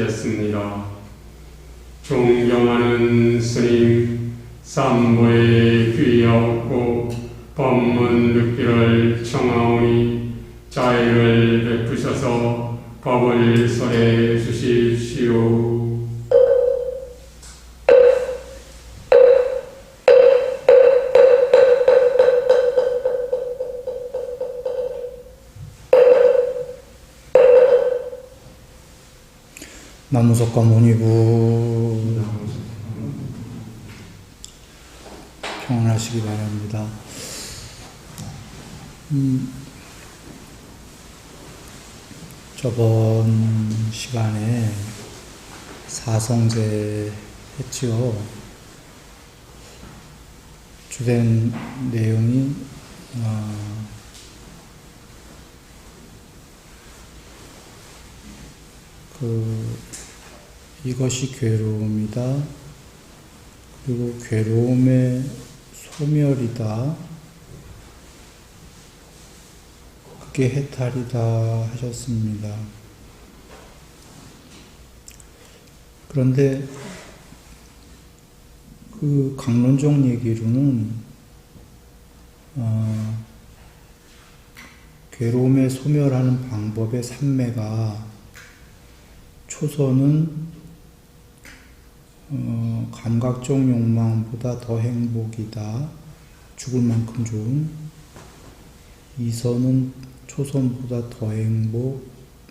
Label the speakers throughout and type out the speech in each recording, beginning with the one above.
Speaker 1: 지켰습니다. 존경하는 스님, 삼보에 귀하옵고 법문 듣기를 청하오니 자애를 베푸셔서 법을 설해 주십시오.
Speaker 2: 나무석가 문의부 평안하시기 바랍니다. 저번 시간에 사성제 했지요. 주된 내용이 이것이 괴로움이다. 그리고 괴로움의 소멸이다. 그게 해탈이다 하셨습니다. 그런데 그 강론적 얘기로는 괴로움에 소멸하는 방법의 산매가 초선은 감각적 욕망보다 더 행복이다. 죽을 만큼 좋은. 이선은 초선보다 더 행복.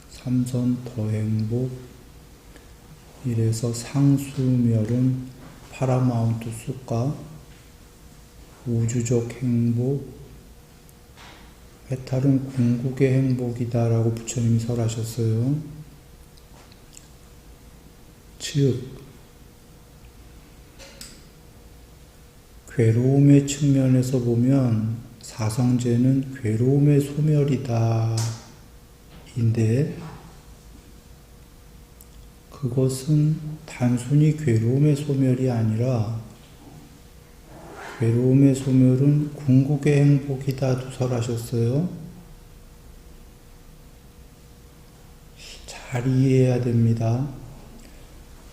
Speaker 2: 삼선 더 행복. 이래서 상수멸은 파라마운트 쑥가. 우주적 행복. 해탈은 궁극의 행복이다라고 부처님이 설하셨어요. 즉 괴로움의 측면에서 보면 사성제는 괴로움의 소멸이다 인데 그것은 단순히 괴로움의 소멸이 아니라 괴로움의 소멸은 궁극의 행복이다 설하셨어요. 잘 이해해야 됩니다.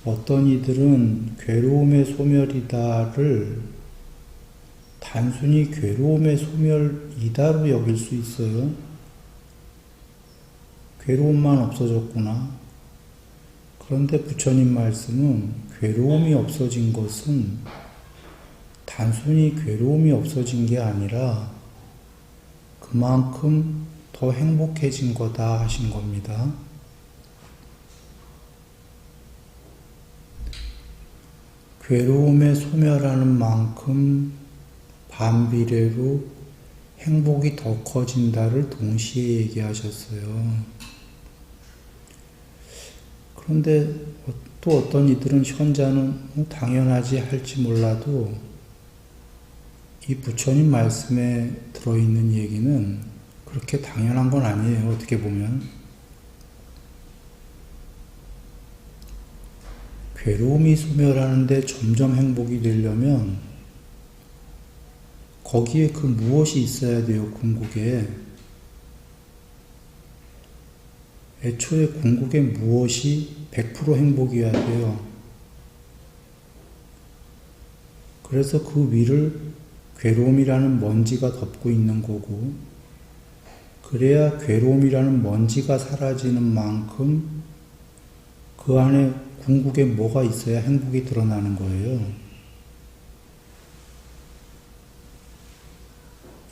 Speaker 2: 어떤 이들은 괴로움의 소멸이다를 단순히 괴로움의 소멸이다로 여길 수 있어요. 괴로움만 없어졌구나. 그런데 부처님 말씀은 괴로움이 없어진 것은 단순히 괴로움이 없어진 게 아니라 그만큼 더 행복해진 거다 하신 겁니다. 괴로움에 소멸하는 만큼 반비례로 행복이 더 커진다를 동시에 얘기하셨어요. 그런데 또 어떤 이들은 현자는 당연하지 할지 몰라도 이 부처님 말씀에 들어있는 얘기는 그렇게 당연한 건 아니에요. 어떻게 보면. 괴로움이 소멸하는데 점점 행복이 되려면 거기에 그 무엇이 있어야 돼요, 궁극에. 애초에 궁극의 무엇이 100% 행복이어야 돼요. 그래서 그 위를 괴로움이라는 먼지가 덮고 있는 거고, 그래야 괴로움이라는 먼지가 사라지는 만큼 그 안에 궁극에 뭐가 있어야 행복이 드러나는 거예요.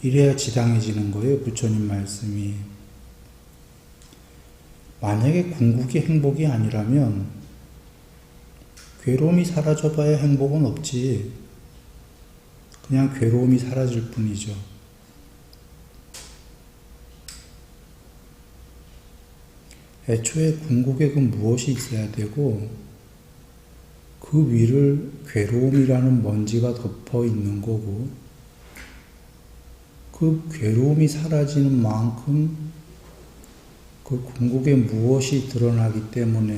Speaker 2: 이래야 지당해지는 거예요, 부처님 말씀이. 만약에 궁극이 행복이 아니라면 괴로움이 사라져봐야 행복은 없지. 그냥 괴로움이 사라질 뿐이죠. 애초에 궁극에 그 무엇이 있어야 되고 그 위를 괴로움이라는 먼지가 덮어 있는 거고 그 괴로움이 사라지는 만큼 그 궁극에 무엇이 드러나기 때문에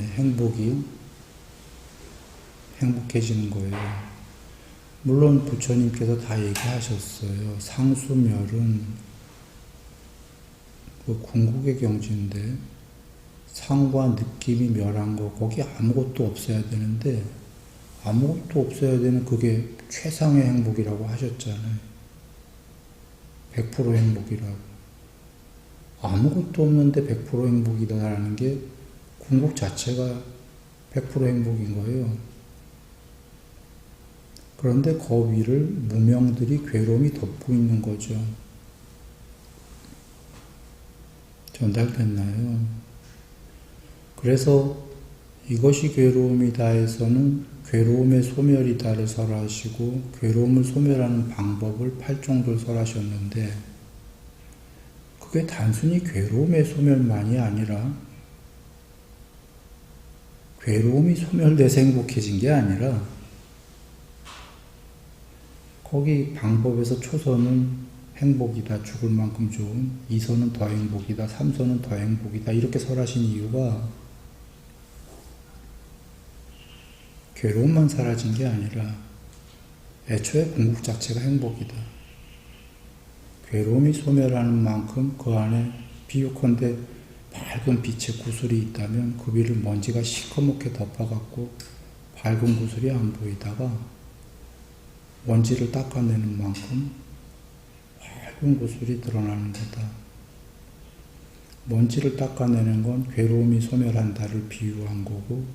Speaker 2: 행복해지는 거예요. 물론 부처님께서 다 얘기하셨어요. 상수멸은 그 궁극의 경지인데 상과 느낌이 멸한 거, 거기 아무것도 없어야 되는데, 아무것도 없어야 되는 그게 최상의 행복이라고 하셨잖아요. 100% 행복이라고. 아무것도 없는데 100% 행복이다라는 게 궁극 자체가 100% 행복인 거예요. 그런데 그 위를 무명들이 괴로움이 덮고 있는 거죠. 전달됐나요? 그래서 이것이 괴로움이다에서는 괴로움의 소멸이다를 설하시고 괴로움을 소멸하는 방법을 8종들 설하셨는데 그게 단순히 괴로움의 소멸만이 아니라 괴로움이 소멸돼서 행복해진 게 아니라 거기 방법에서 초선은 행복이다, 죽을 만큼 좋은, 2선은 더 행복이다, 3선은 더 행복이다 이렇게 설하신 이유가 괴로움만 사라진 게 아니라 애초에 궁극 자체가 행복이다. 괴로움이 소멸하는 만큼 그 안에 비유컨대 밝은 빛의 구슬이 있다면 그 위를 먼지가 시커멓게 덮어갖고 밝은 구슬이 안 보이다가 먼지를 닦아내는 만큼 밝은 구슬이 드러나는 거다. 먼지를 닦아내는 건 괴로움이 소멸한다를 비유한 거고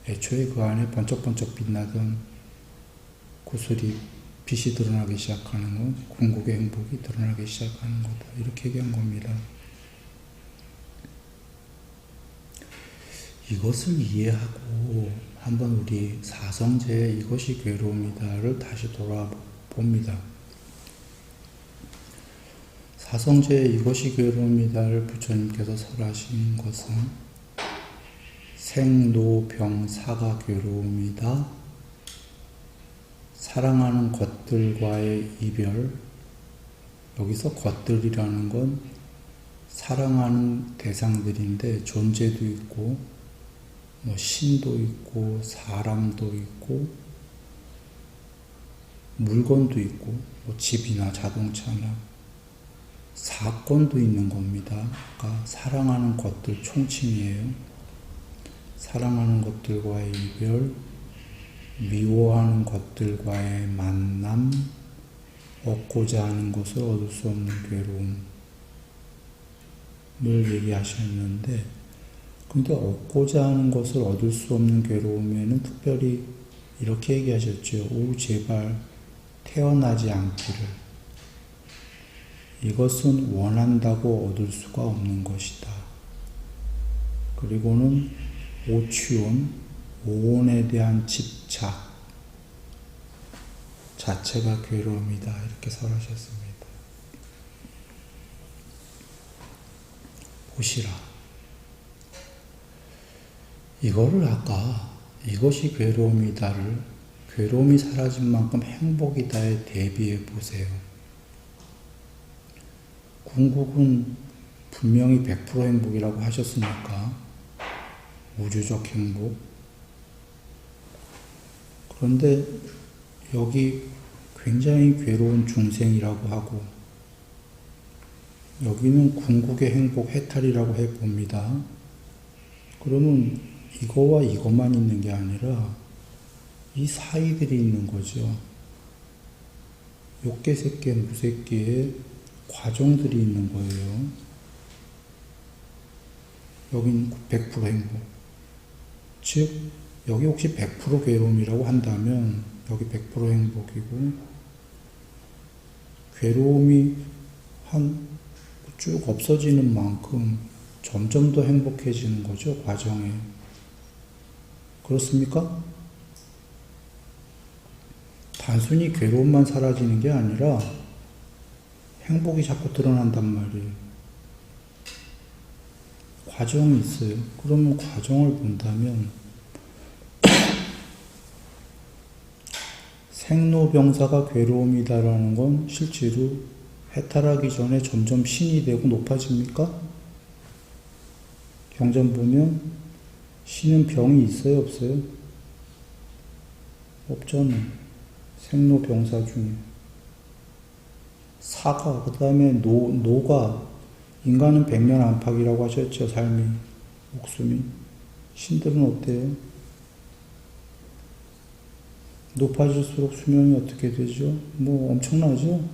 Speaker 2: 애초에 그 안에 번쩍번쩍 빛나던 구슬이 빛이 드러나기 시작하는 건 궁극의 행복이 드러나기 시작하는 거다. 이렇게 얘기한 겁니다. 이것을 이해하고 한번 우리 사성제의 이것이 괴로움이다를 다시 돌아봅니다. 사성제의 이것이 괴로움이다를 부처님께서 설하신 것은 생로병사가 괴로움이다. 사랑하는 것들과의 이별, 여기서 것들이라는 건 사랑하는 대상들인데 존재도 있고 신도 있고 사람도 있고 물건도 있고 집이나 자동차나 사건도 있는 겁니다. 그러니까 사랑하는 것들 총칭이에요. 사랑하는 것들과의 이별, 미워하는 것들과의 만남, 얻고자 하는 것을 얻을 수 없는 괴로움을 얘기하셨는데, 근데 얻고자 하는 것을 얻을 수 없는 괴로움에는 특별히 이렇게 얘기하셨죠. 오, 제발 태어나지 않기를. 이것은 원한다고 얻을 수가 없는 것이다. 그리고는 오취온, 오온에 대한 집착 자체가 괴로움이다. 이렇게 설하셨습니다. 보시라. 이거를 아까 이것이 괴로움이다를 괴로움이 사라진 만큼 행복이다에 대비해 보세요. 궁극은 분명히 100% 행복이라고 하셨으니까 우주적 행복. 그런데 여기 굉장히 괴로운 중생이라고 하고 여기는 궁극의 행복 해탈이라고 해봅니다. 그러면 이거와 이것만 있는 게 아니라 이 사이들이 있는 거죠. 욕계색계, 무색계의 과정들이 있는 거예요. 여긴 100% 행복. 즉 여기 혹시 100% 괴로움이라고 한다면 여기 100% 행복이고 괴로움이 한 쭉 없어지는 만큼 점점 더 행복해지는 거죠. 과정에. 그렇습니까? 단순히 괴로움만 사라지는 게 아니라 행복이 자꾸 드러난단 말이에요. 과정이 있어요. 그러면 과정을 본다면 생로병사가 괴로움이다라는 건 실제로 해탈하기 전에 점점 신이 되고 높아집니까? 경전 보면 신은 병이 있어요? 없어요? 없잖아요. 생로병사 중에. 사가, 그 다음에 노가, 인간은 백년 안팎이라고 하셨죠, 삶이. 목숨이. 신들은 어때요? 높아질수록 수명이 어떻게 되죠? 뭐 엄청나죠?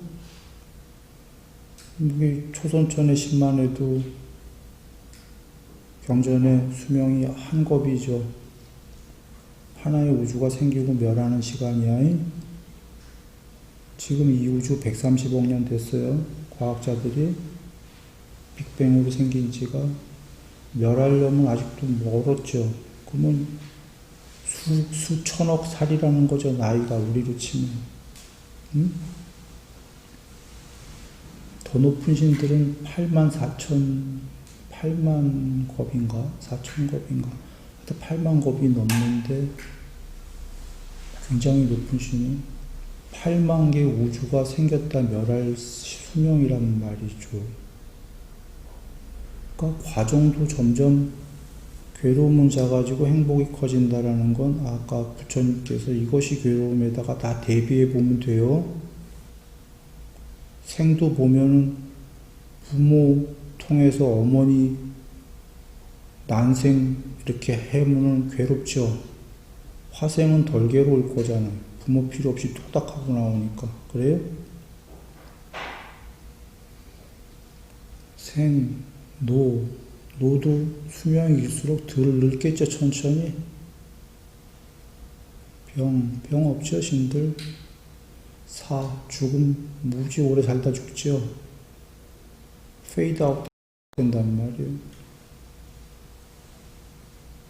Speaker 2: 이게 초선천의 신만 해도 경전의 수명이 한 겁이죠. 하나의 우주가 생기고 멸하는 시간이야. 지금 이 우주 130억 년 됐어요. 과학자들이 빅뱅으로 생긴 지가. 멸하려면 아직도 멀었죠. 그러면 수천억 살이라는 거죠. 나이가 우리로 치면. 응? 더 높은 신들은 8만 겁인가? 4천 겁인가? 8만 겁이 넘는데 굉장히 높은 신이 8만 개 우주가 생겼다 멸할 수명이란 말이죠. 그러니까 과정도 점점 괴로움은 작아지고 행복이 커진다라는 건 아까 부처님께서 이것이 괴로움에다가 다 대비해 보면 돼요. 생도 보면은 부모 통해서 어머니 난생 이렇게 해면은 괴롭죠. 화생은 덜 괴로울 거잖아요. 부모 필요 없이 토닥하고 나오니까. 그래요? 노도 수명이 길수록 덜 늙겠죠, 천천히. 병 없죠, 신들. 죽음, 무지 오래 살다 죽죠. 페이드 아웃 된단 말이에요.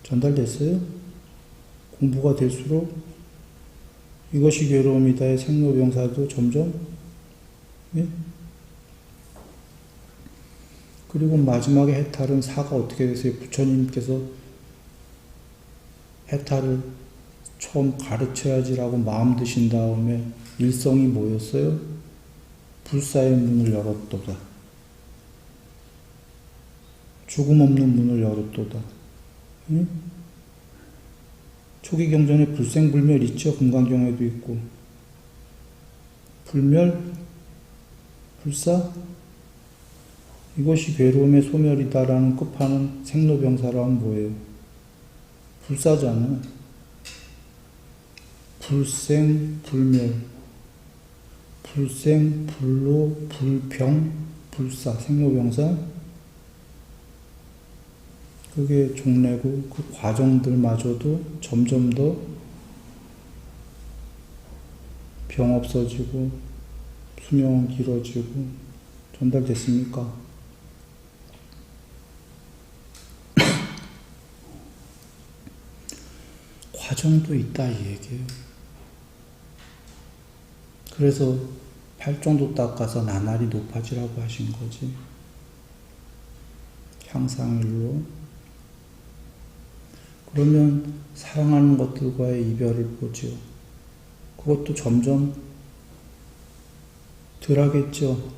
Speaker 2: 전달됐어요? 공부가 될수록 이것이 괴로움이다의 생로병사도 점점, 네? 그리고 마지막에 해탈은 사가 어떻게 됐어요? 부처님께서 해탈을 처음 가르쳐야지라고 마음 드신 다음에 일성이 뭐였어요? 불사의 문을 열었도다. 죽음 없는 문을 열었도다. 응? 초기 경전에 불생불멸 있죠? 금강경에도 있고. 불멸? 불사? 이것이 괴로움의 소멸이다라는 끝판은 생로병사라면 뭐예요? 불사잖아. 불생, 불멸. 불생, 불로, 불병, 불사, 생로병사. 그게 종래고 그 과정들마저도 점점 더 병 없어지고 수명은 길어지고 전달됐습니까? 과정도 있다 이 얘기예요. 그래서 팔정도 닦아서 나날이 높아지라고 하신 거지. 향상일로. 그러면 사랑하는 것들과의 이별을 보죠. 그것도 점점 덜하겠죠.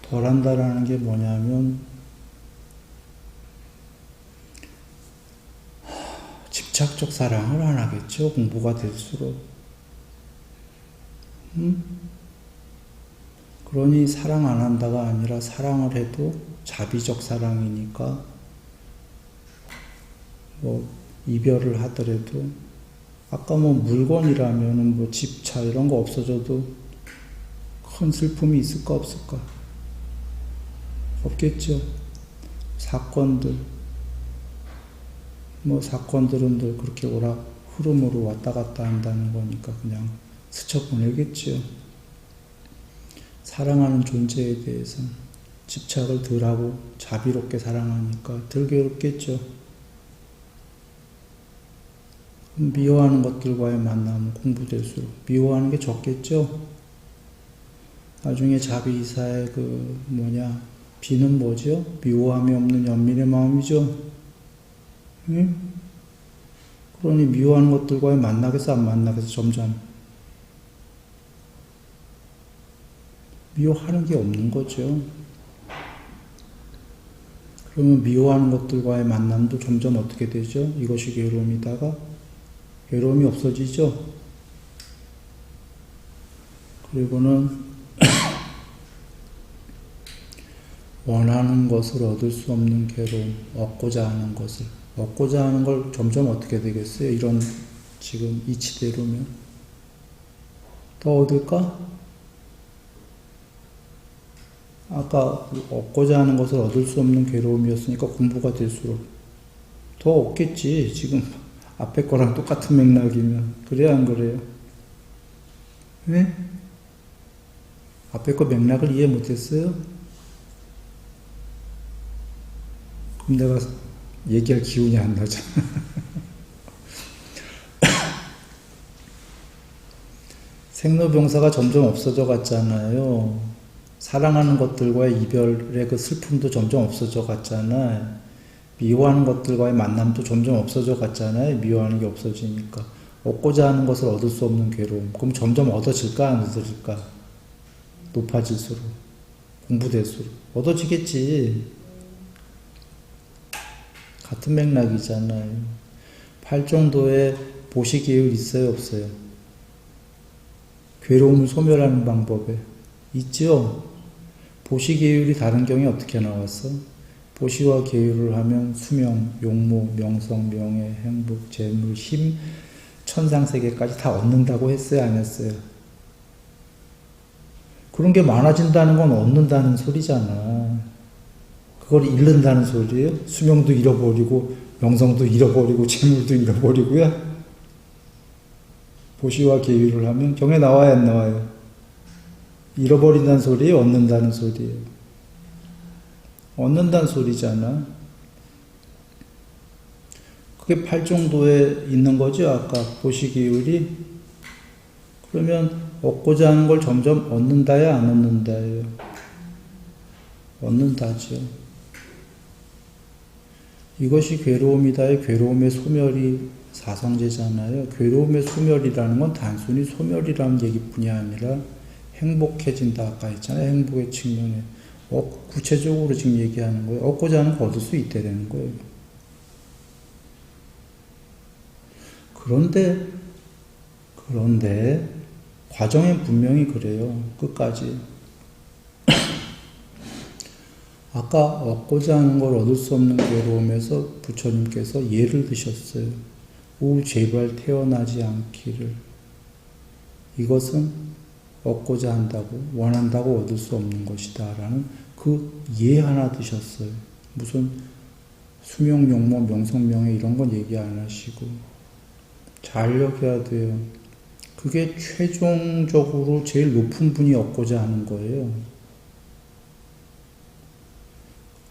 Speaker 2: 덜한다라는 게 뭐냐면 집착적 사랑을 안 하겠죠. 공부가 될수록. 그러니 사랑 안 한다가 아니라 사랑을 해도 자비적 사랑이니까 뭐 이별을 하더라도 아까 뭐 물건이라면은 뭐 집차 이런 거 없어져도 큰 슬픔이 있을까 없을까? 없겠죠. 사건들 뭐 사건들은 늘 그렇게 흐름으로 왔다 갔다 한다는 거니까 그냥 스쳐 보내겠죠. 사랑하는 존재에 대해서 집착을 덜 하고 자비롭게 사랑하니까 덜 괴롭겠죠. 미워하는 것들과의 만남은 공부될수록 미워하는 게 적겠죠. 나중에 자비이사의 비는 뭐죠? 미워함이 없는 연민의 마음이죠. 응? 그러니 미워하는 것들과의 만나겠어 안 만나겠어 점점 미워하는 게 없는 거죠. 그러면 미워하는 것들과의 만남도 점점 어떻게 되죠? 이것이 괴로움이다가 괴로움이 없어지죠. 그리고는 원하는 것을 얻을 수 없는 괴로움, 얻고자 하는 것을. 얻고자 하는 걸 점점 어떻게 되겠어요? 이런 지금 이치대로면. 더 얻을까? 아까 얻고자 하는 것을 얻을 수 없는 괴로움이었으니까 공부가 될수록 더 얻겠지. 지금 앞에 거랑 똑같은 맥락이면. 그래야 안 그래요? 네? 앞에 거 맥락을 이해 못했어요? 그럼 내가 얘기할 기운이 안 나잖아. 생로병사가 점점 없어져 갔잖아요. 사랑하는 것들과의 이별의 그 슬픔도 점점 없어져 갔잖아요. 미워하는 것들과의 만남도 점점 없어져 갔잖아요. 미워하는 게 없어지니까. 얻고자 하는 것을 얻을 수 없는 괴로움. 그럼 점점 얻어질까 안 얻어질까? 높아질수록. 공부될수록. 얻어지겠지. 같은 맥락이잖아요. 팔정도에 보시기율 있어요 없어요? 괴로움을 소멸하는 방법에 있죠? 보시계율이 다른 경우에 어떻게 나왔어? 보시와 계율을 하면 수명, 용모, 명성, 명예, 행복, 재물, 힘, 천상세계까지 다 얻는다고 했어요? 안 했어요? 그런 게 많아진다는 건 얻는다는 소리잖아. 그걸 잃는다는 소리예요? 수명도 잃어버리고 명성도 잃어버리고 재물도 잃어버리고요? 보시와 계율을 하면 경에 나와야 안 나와요? 잃어버린다는 소리예요? 얻는다는 소리예요? 얻는다는 소리잖아. 그게 8정도에 있는 거죠. 아까 보시기율이. 그러면 얻고자 하는 걸 점점 얻는다야 안 얻는다예요? 얻는다죠. 이것이 괴로움이다의 괴로움의 소멸이 사성제잖아요. 괴로움의 소멸이라는 건 단순히 소멸이라는 얘기뿐이 아니라 행복해진다 아까 했잖아요. 행복의 측면에. 구체적으로 지금 얘기하는 거예요. 얻고자 하는 거 얻을 수 있다는 거예요. 그런데 과정엔 분명히 그래요. 끝까지. 아까 얻고자 하는 걸 얻을 수 없는 괴로움에서 부처님께서 예를 드셨어요. 오 제발 태어나지 않기를. 이것은 얻고자 한다고 원한다고 얻을 수 없는 것이다 라는 그 예 하나 드셨어요. 무슨 수명, 용모, 명성, 명예 이런 건 얘기 안 하시고 잘 여겨야 돼요. 그게 최종적으로 제일 높은 분이 얻고자 하는 거예요.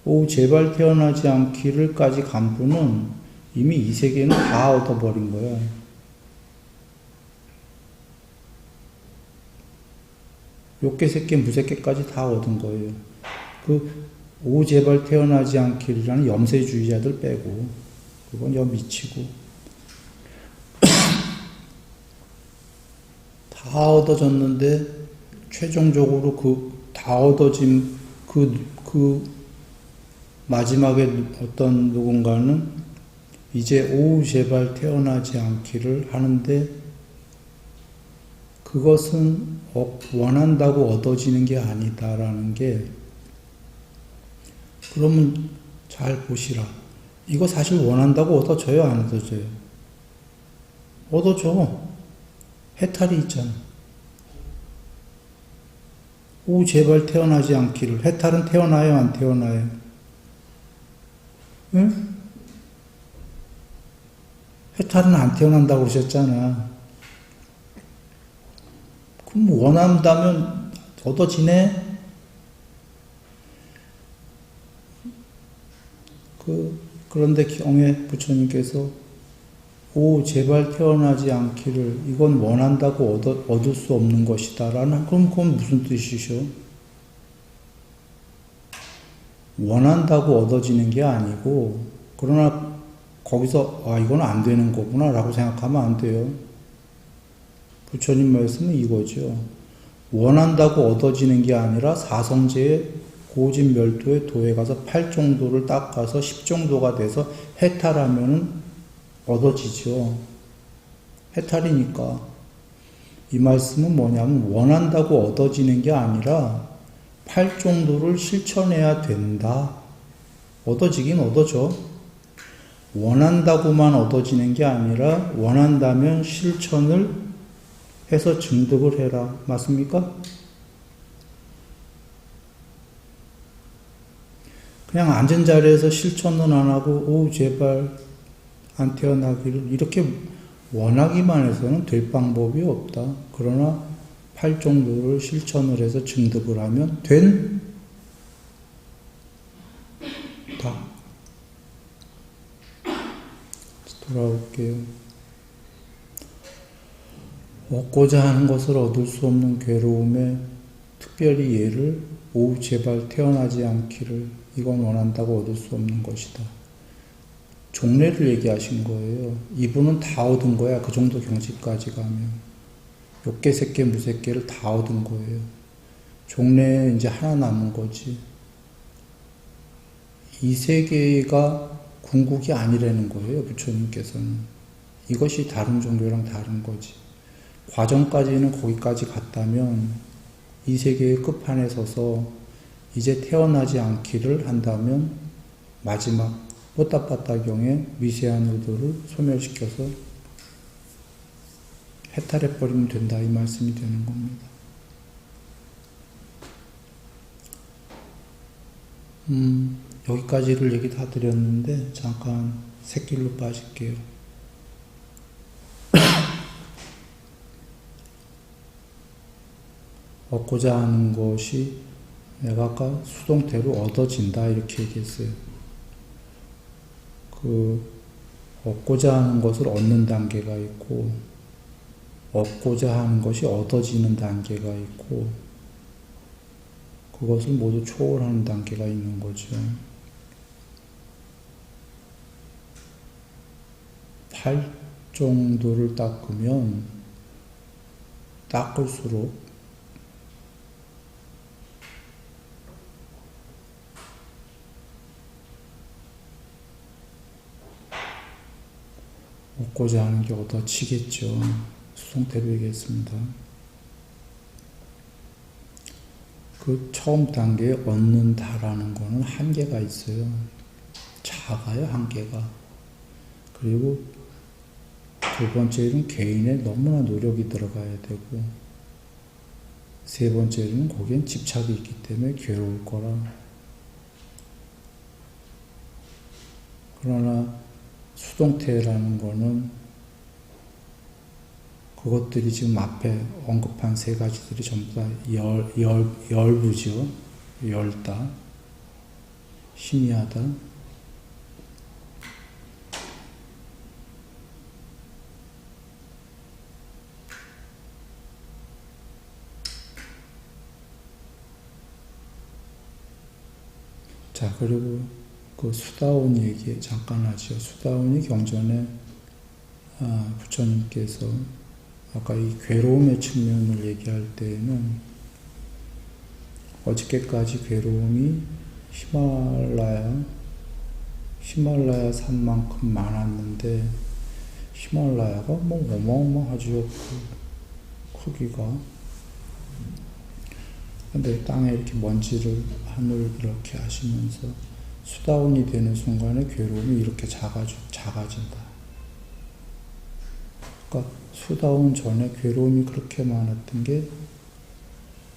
Speaker 2: 오 제발 태어나지 않기를까지 간 분은 이미 이 세계는 다 얻어버린 거야. 욕계, 색계, 무색계까지 다 얻은 거예요. 오 제발 태어나지 않기라는 염세주의자들 빼고 그건 여 미치고 다 얻어졌는데 최종적으로 다 얻어진 그 마지막에 어떤 누군가는 이제 오 제발 태어나지 않기를 하는데 그것은 원한다고 얻어지는 게 아니다라는 게 그러면 잘 보시라. 이거 사실 원한다고 얻어져요? 안 얻어져요? 얻어져. 해탈이 있잖아. 오 제발 태어나지 않기를. 해탈은 태어나요? 안 태어나요? 응? 해탈은 안 태어난다고 그러셨잖아. 그럼 원한다면 얻어지네? 그런데 경에 부처님께서 오 제발 태어나지 않기를 이건 원한다고 얻을 수 없는 것이다 라는 그럼 그건 무슨 뜻이셔? 원한다고 얻어지는 게 아니고 그러나 거기서 이건 안 되는 거구나 라고 생각하면 안 돼요. 부처님 말씀은 이거죠. 원한다고 얻어지는 게 아니라 사성제의 고진멸도의 도에 가서 8정도를 닦아서 10정도가 돼서 해탈하면은 얻어지죠. 해탈이니까. 이 말씀은 뭐냐면 원한다고 얻어지는 게 아니라 팔종도를 실천해야 된다. 얻어지긴 얻어져. 원한다고만 얻어지는 게 아니라 원한다면 실천을 해서 증득을 해라. 맞습니까? 그냥 앉은 자리에서 실천은 안 하고 오 제발 안 태어나기를 이렇게 원하기만 해서는 될 방법이 없다. 그러나 팔종도를 실천을 해서 증득을 하면 된다. 돌아올게요. 얻고자 하는 것을 얻을 수 없는 괴로움에 특별히 얘를 오 제발 태어나지 않기를 이건 원한다고 얻을 수 없는 것이다. 종례를 얘기하신 거예요. 이분은 다 얻은 거야. 그 정도 경지까지 가면. 욕계, 색계, 무색계를 다 얻은 거예요. 종례에 이제 하나 남은 거지. 이 세계가 궁극이 아니라는 거예요. 부처님께서는. 이것이 다른 종교랑 다른 거지. 과정까지는 거기까지 갔다면 이 세계의 끝판에 서서 이제 태어나지 않기를 한다면 마지막 뽀따빠따경의 미세한 의도를 소멸시켜서 해탈해버리면 된다 이 말씀이 되는 겁니다. 여기까지를 얘기 다 드렸는데 잠깐 새길로 빠질게요. 얻고자 하는 것이 내가 아까 수동태로 얻어진다 이렇게 얘기했어요. 얻고자 하는 것을 얻는 단계가 있고 얻고자 하는 것이 얻어지는 단계가 있고 그것을 모두 초월하는 단계가 있는 거죠. 팔정도를 닦으면 닦을수록 얻고자 하는 게 얻어지겠죠. 수동태로 얘기했습니다. 그 처음 단계에 얻는다라는 거는 한계가 있어요. 작아요, 한계가. 그리고 두 번째는 개인의 너무나 노력이 들어가야 되고 세 번째는 거기엔 집착이 있기 때문에 괴로울 거라. 그러나 수동태라는 거는 그것들이 지금 앞에 언급한 세 가지들이 전부 다 열부죠. 열다, 희미하다, 자 그리고 그 수다온 얘기 잠깐 하죠. 수다온이 경전에 부처님께서 아까 이 괴로움의 측면을 얘기할 때에는 어저께까지 괴로움이 히말라야 산만큼 많았는데 히말라야가 뭐 어마어마하죠. 크기가. 근데 땅에 이렇게 먼지를 하늘 이렇게 하시면서 수다원이 되는 순간에 괴로움이 이렇게 작아진다. 그러니까 수다원 전에 괴로움이 그렇게 많았던 게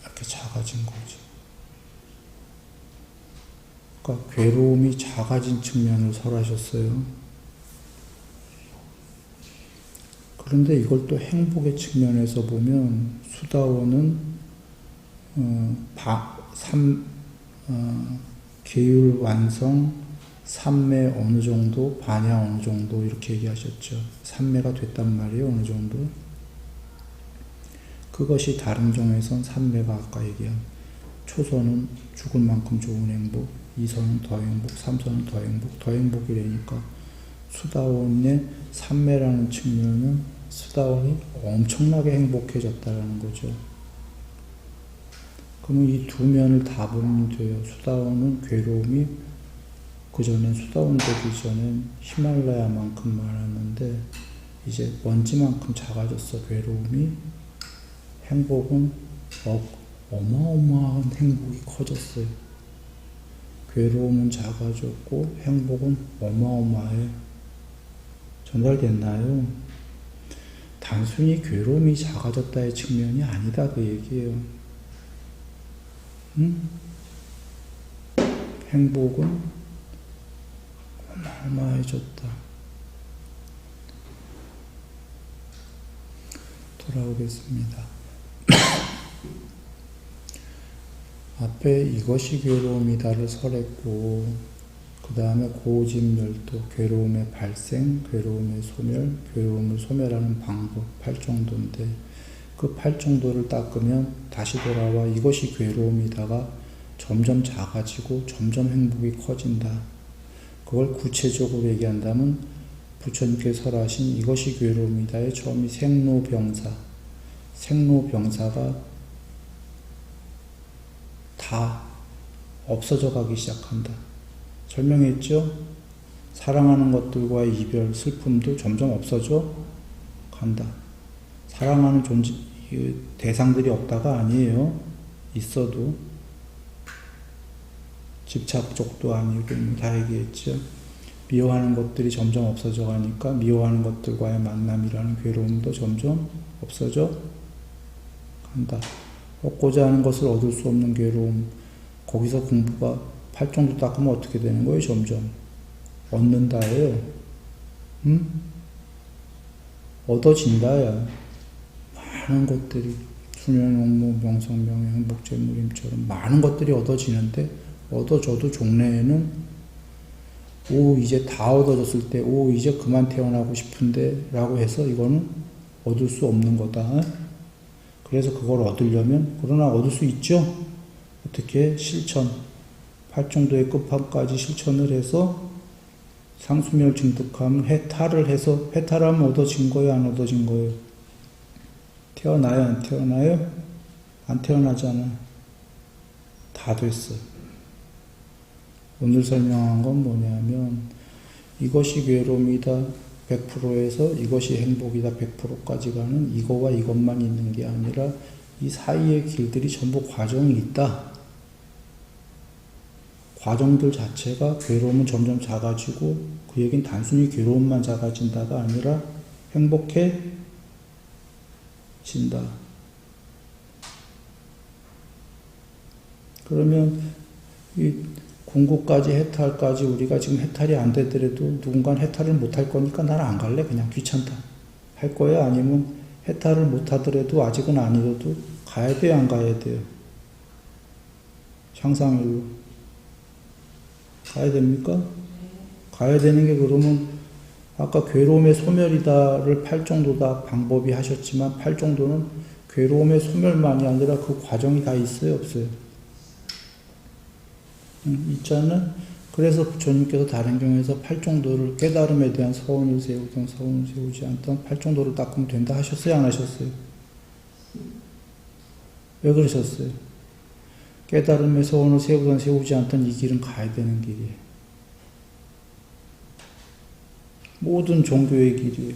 Speaker 2: 이렇게 작아진 거죠. 그러니까 괴로움이 작아진 측면을 설하셨어요. 그런데 이걸 또 행복의 측면에서 보면 수다원은 계율 완성, 삼매 어느 정도, 반야 어느 정도 이렇게 얘기하셨죠. 삼매가 됐단 말이에요. 어느 정도. 그것이 다른 종에선 삼매가 아까 얘기한 초선은 죽을 만큼 좋은 행복, 이선은 더 행복, 삼선은 더 행복, 더 행복이라니까 수다원의 삼매라는 측면은 수다원이 엄청나게 행복해졌다는 거죠. 그러면 이 두 면을 다 보면 돼요. 수다원은 괴로움이 그전엔 수다원 되기 전엔 히말라야만큼 많았는데 이제 먼지만큼 작아졌어. 괴로움이. 행복은 어마어마한 행복이 커졌어요. 괴로움은 작아졌고 행복은 어마어마해 전달됐나요? 단순히 괴로움이 작아졌다의 측면이 아니다 그 얘기예요. 행복은 어마어마해졌다. 돌아오겠습니다. 앞에 이것이 괴로움이다를 설했고 그 다음에 고집멸도, 괴로움의 발생, 괴로움의 소멸, 괴로움을 소멸하는 방법 8정도인데 그 8정도를 닦으면 다시 돌아와 이것이 괴로움이다가 점점 작아지고 점점 행복이 커진다. 그걸 구체적으로 얘기한다면 부처님께 설하신 이것이 괴로움이다의 처음이 생로병사, 생로병사가 다 없어져 가기 시작한다. 설명했죠? 사랑하는 것들과의 이별, 슬픔도 점점 없어져 간다. 사랑하는 존재, 대상들이 없다가 아니에요. 있어도. 집착족도 아니고, 다 얘기했죠. 미워하는 것들이 점점 없어져 가니까 미워하는 것들과의 만남이라는 괴로움도 점점 없어져 간다. 얻고자 하는 것을 얻을 수 없는 괴로움, 거기서 공부가 8정도 닦으면 어떻게 되는 거예요? 점점 얻는다예요. 얻어진다야. 많은 것들이 수년용무, 명성명예, 행복재물임처럼 많은 것들이 얻어지는데 얻어져도 종래에는 이제 다 얻어졌을 때 이제 그만 태어나고 싶은데 라고 해서 이거는 얻을 수 없는 거다. 그래서 그걸 얻으려면 그러나 얻을 수 있죠. 어떻게? 실천. 8정도의 끝판까지 실천을 해서 상수멸 증득하면 해탈을 해서 해탈하면 얻어진 거예요? 안 얻어진 거예요? 태어나요? 안 태어나요? 안 태어나잖아. 다 됐어. 오늘 설명한 건 뭐냐면 이것이 괴로움이다 100%에서 이것이 행복이다 100%까지 가는 이거와 이것만 있는 게 아니라 이 사이의 길들이 전부 과정이 있다. 과정들 자체가 괴로움은 점점 작아지고 그 얘기는 단순히 괴로움만 작아진다가 아니라 행복해진다. 그러면 이 궁극까지 해탈까지 우리가 지금 해탈이 안 되더라도 누군가는 해탈을 못 할 거니까 나는 안 갈래. 그냥 귀찮다. 할 거야? 아니면 해탈을 못 하더라도 아직은 아니어도 가야 돼요? 안 가야 돼요? 향상일로. 가야 됩니까? 가야 되는 게 그러면 아까 괴로움의 소멸이다를 8정도다 방법이 하셨지만 8정도는 괴로움의 소멸만이 아니라 그 과정이 다 있어요? 없어요? 있잖아. 그래서 부처님께서 다른 경우에서 8정도를 깨달음에 대한 서원을 세우든 서원을 세우지 않든 8정도를 닦으면 된다 하셨어요? 안 하셨어요? 왜 그러셨어요? 깨달음의 서원을 세우든 세우지 않든 이 길은 가야 되는 길이에요. 모든 종교의 길이에요.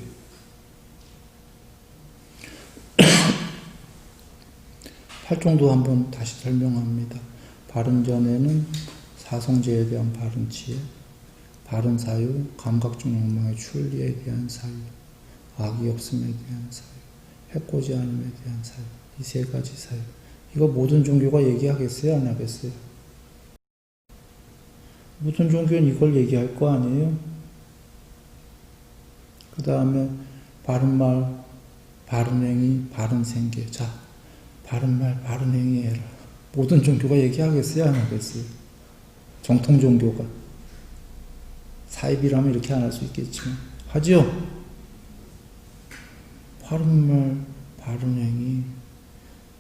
Speaker 2: 팔정도 한번 다시 설명합니다. 바른 전에는 사성제에 대한 바른 지혜, 바른 사유, 감각중 욕망의 출리에 대한 사유, 악이 없음에 대한 사유, 해코지 않음에 대한 사유, 이 세 가지 사유. 이거 모든 종교가 얘기하겠어요? 안 하겠어요? 모든 종교는 이걸 얘기할 거 아니에요? 그 다음에 바른 말, 바른 행위, 바른 생계. 자, 바른 말, 바른 행위 해라. 모든 종교가 얘기하겠어요? 안 하겠어요? 정통 종교가. 사입이라면 이렇게 안 할 수 있겠지만. 하지요? 바른 말, 바른 행위.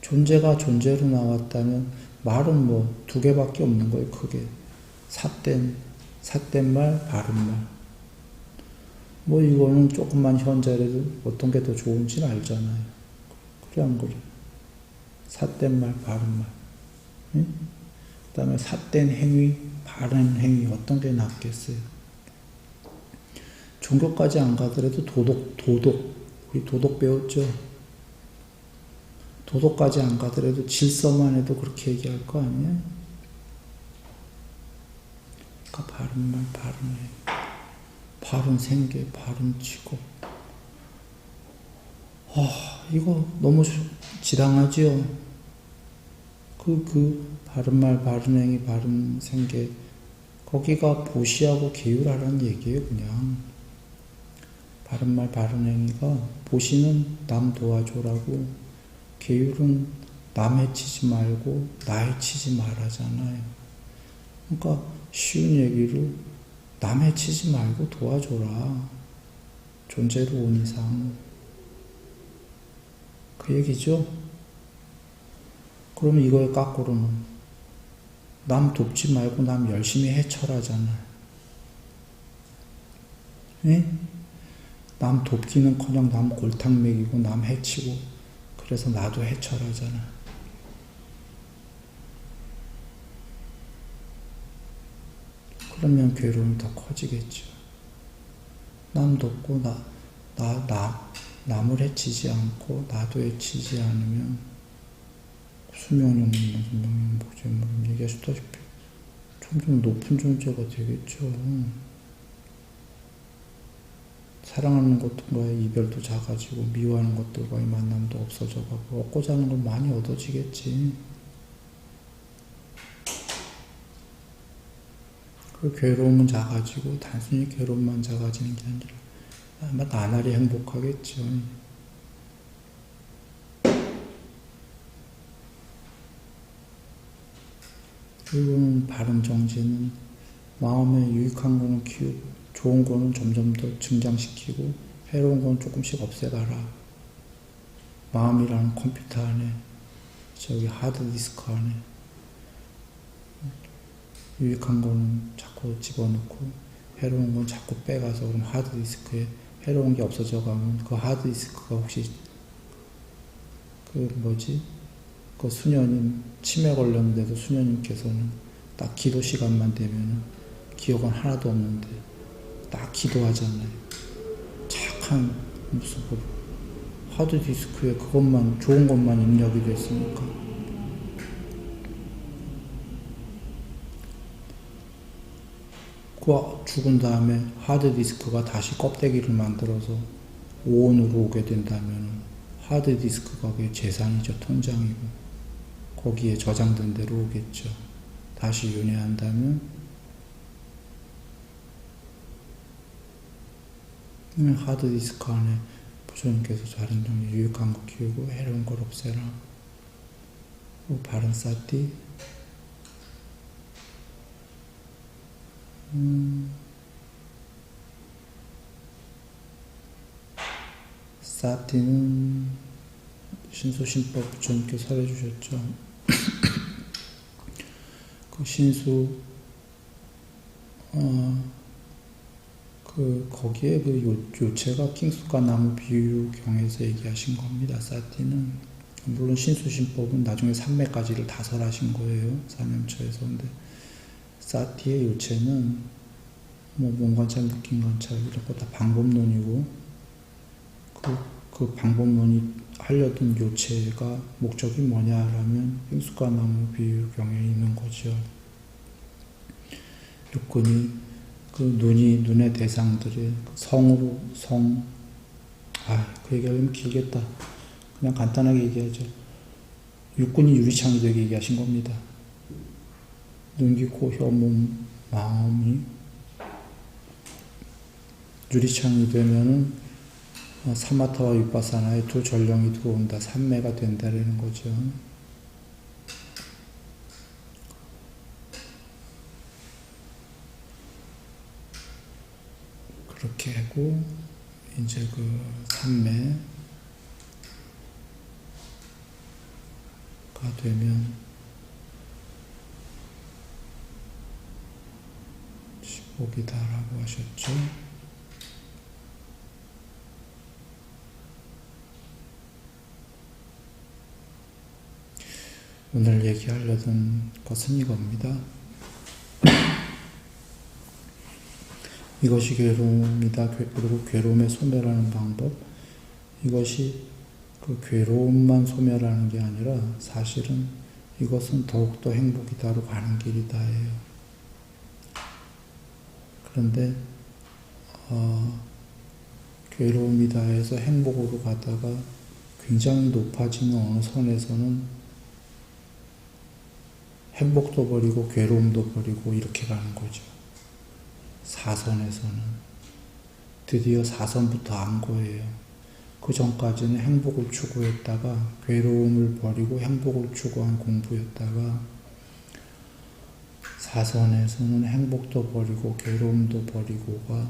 Speaker 2: 존재가 존재로 나왔다면 말은 뭐 두 개밖에 없는 거예요, 크게. 삿된 말, 바른 말. 뭐 이거는 조금만 현재라도 어떤 게 더 좋은지는 알잖아요. 그래 안 그래? 삿된 말, 바른 말. 응? 그 다음에 삿된 행위, 바른 행위 어떤 게 낫겠어요? 종교까지 안 가더라도 도덕 우리 도덕 배웠죠? 도덕까지 안 가더라도 질서만 해도 그렇게 얘기할 거 아니에요? 그러니까 바른 말, 바른 행, 바른 생계, 바른 직업. 이거 너무 지당하지요? 바른 말, 바른 행위, 바른 생계. 거기가 보시하고 계율하라는 얘기예요, 그냥. 바른 말, 바른 행위가, 보시는 남 도와줘라고, 계율은 남 해치지 말고, 나 해치지 말하잖아요. 그러니까, 쉬운 얘기로, 남 해치지 말고 도와줘라. 존재로 온 이상. 그 얘기죠? 그러면 이거의 거꾸로는 남 돕지 말고 남 열심히 해쳐라잖아요. 예? 남 돕기는커녕 남 골탕 먹이고 남 해치고 그래서 나도 해쳐라잖아. 그러면 괴로움이 더 커지겠죠. 남 돕고 남을 해치지 않고 나도 해치지 않으면 수명용, 보존물 얘기하셨다시피 점점 높은 존재가 되겠죠. 사랑하는 것들과의 이별도 작아지고 미워하는 것들과의 만남도 없어져가고 얻고자 하는 건 많이 얻어지겠지. 그 괴로움은 작아지고 단순히 괴로움만 작아지는 게 아니라 아마 나날이 행복하겠죠. 그리고는 바른 정지는 마음에 유익한 거는 키우고 좋은 거는 점점 더 증장시키고 해로운 건 조금씩 없애가라. 마음이라는 컴퓨터 안에 저기 하드디스크 안에 유익한 거는 자꾸 집어넣고 해로운 건 자꾸 빼가서 그럼 하드디스크에 해로운 게 없어져 가면 그 하드디스크가 혹시 그 수녀님 치매 걸렸는데도 수녀님께서는 딱 기도 시간만 되면 기억은 하나도 없는데 딱 기도하잖아요. 착한 모습으로 하드디스크에 그것만 좋은 것만 입력이 됐으니까. 그 죽은 다음에 하드디스크가 다시 껍데기를 만들어서 오온으로 오게 된다면 하드디스크가 그게 재산이죠. 통장이고 거기에 저장된 대로 오겠죠. 다시 윤회한다면 하드디스크 안에 부처님께서 다른 종류 유익한 거 키우고 해로운 걸 없애라. 바른 사티 사티는 신수신법 부처님께 설해주셨죠. 그 신수 거기에 그 요체가 킹수가 나무 비유경에서 얘기하신 겁니다. 사티는 물론 신수신법은 나중에 삼매까지를 다 설하신 거예요. 사념처에서. 근데 사티의 요체는 몸관찰, 느낌관찰 이런 거 다 방법론이고 그 방법론이 하려던 요체가 목적이 뭐냐라면 킹수가 나무 비유경에 있는 거죠. 육군이 그 눈의 대상들의 성으로 그 얘기하면 길겠다. 그냥 간단하게 얘기하죠. 육군이 유리창이 되게 얘기하신 겁니다. 눈, 귀, 코, 혀, 몸, 마음이 유리창이 되면은 사마타와 위파사나의 두 전령이 들어온다. 삼매가 된다라는 거죠. 그렇게 하고 이제 그 삼매가 되면 복이다라고 하셨죠. 오늘 얘기하려던 것은 이겁니다. 이것이 괴로움이다. 그리고 괴로움의 소멸하는 방법. 이것이 그 괴로움만 소멸하는 게 아니라 사실은 이것은 더욱더 행복이다로 가는 길이다예요. 그런데 괴로움이다 해서 행복으로 가다가 굉장히 높아지는 어느 선에서는 행복도 버리고 괴로움도 버리고 이렇게 가는 거죠. 사선에서는 드디어 사선부터 안 거예요. 그 전까지는 행복을 추구했다가 괴로움을 버리고 행복을 추구한 공부였다가 사선에서는 행복도 버리고 괴로움도 버리고가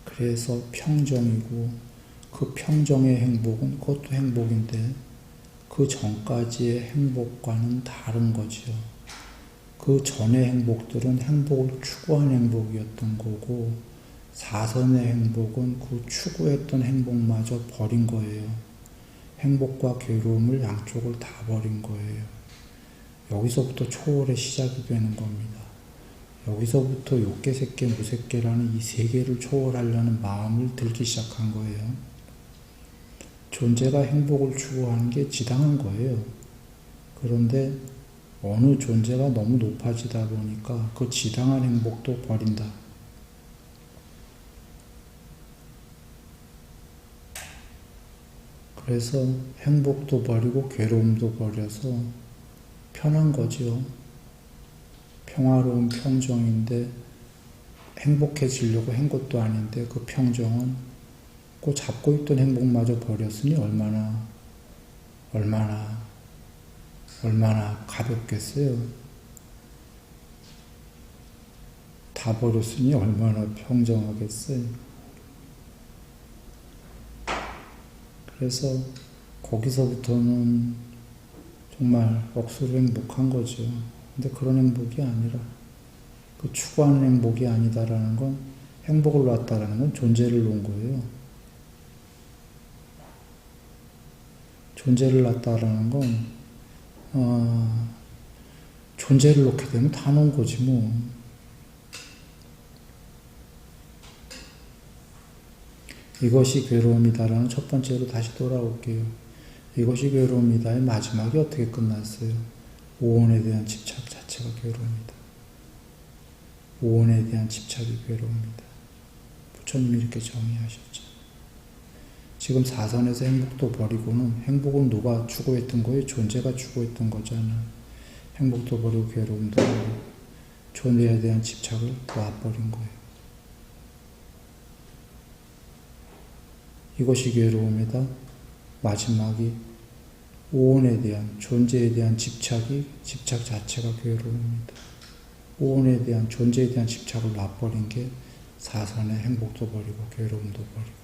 Speaker 2: 그래서 평정이고 그 평정의 행복은 그것도 행복인데 그 전까지의 행복과는 다른 거지요. 그 전의 행복들은 행복을 추구한 행복이었던 거고 사선의 행복은 그 추구했던 행복마저 버린 거예요. 행복과 괴로움을 양쪽을 다 버린 거예요. 여기서부터 초월의 시작이 되는 겁니다. 여기서부터 욕계, 색계, 무색계라는 이 세 개를 초월하려는 마음을 들기 시작한 거예요. 존재가 행복을 추구하는 게 지당한 거예요. 그런데 어느 존재가 너무 높아지다 보니까 그 지당한 행복도 버린다. 그래서 행복도 버리고 괴로움도 버려서 편한 거지요. 평화로운 평정인데 행복해지려고 한 것도 아닌데 그 평정은 그 잡고 있던 행복마저 버렸으니 얼마나 가볍겠어요. 다 버렸으니 얼마나 평정하겠어요. 그래서 거기서부터는 정말 억수로 행복한 거죠. 근데 그런 행복이 아니라 그 추구하는 행복이 아니다라는 건 행복을 놨다라는 건 존재를 놓은 거예요. 존재를 놨다라는 건 존재를 놓게 되면 다 놓은 거지 뭐. 이것이 괴로움이다라는 첫 번째로 다시 돌아올게요. 이것이 괴로움이다의 마지막이 어떻게 끝났어요? 오온에 대한 집착 자체가 괴로움이다. 오온에 대한 집착이 괴로움이다. 부처님이 이렇게 정의하셨죠. 지금 사선에서 행복도 버리고는 행복은 누가 추구했던 거예요? 존재가 추구했던 거잖아. 행복도 버리고 괴로움도 버리고 존재에 대한 집착을 놔버린 거예요. 이것이 괴로움이다. 마지막이 오온에 대한 존재에 대한 집착 자체가 괴로움입니다. 오온에 대한 존재에 대한 집착을 놔버린 게 사선의 행복도 버리고 괴로움도 버리고.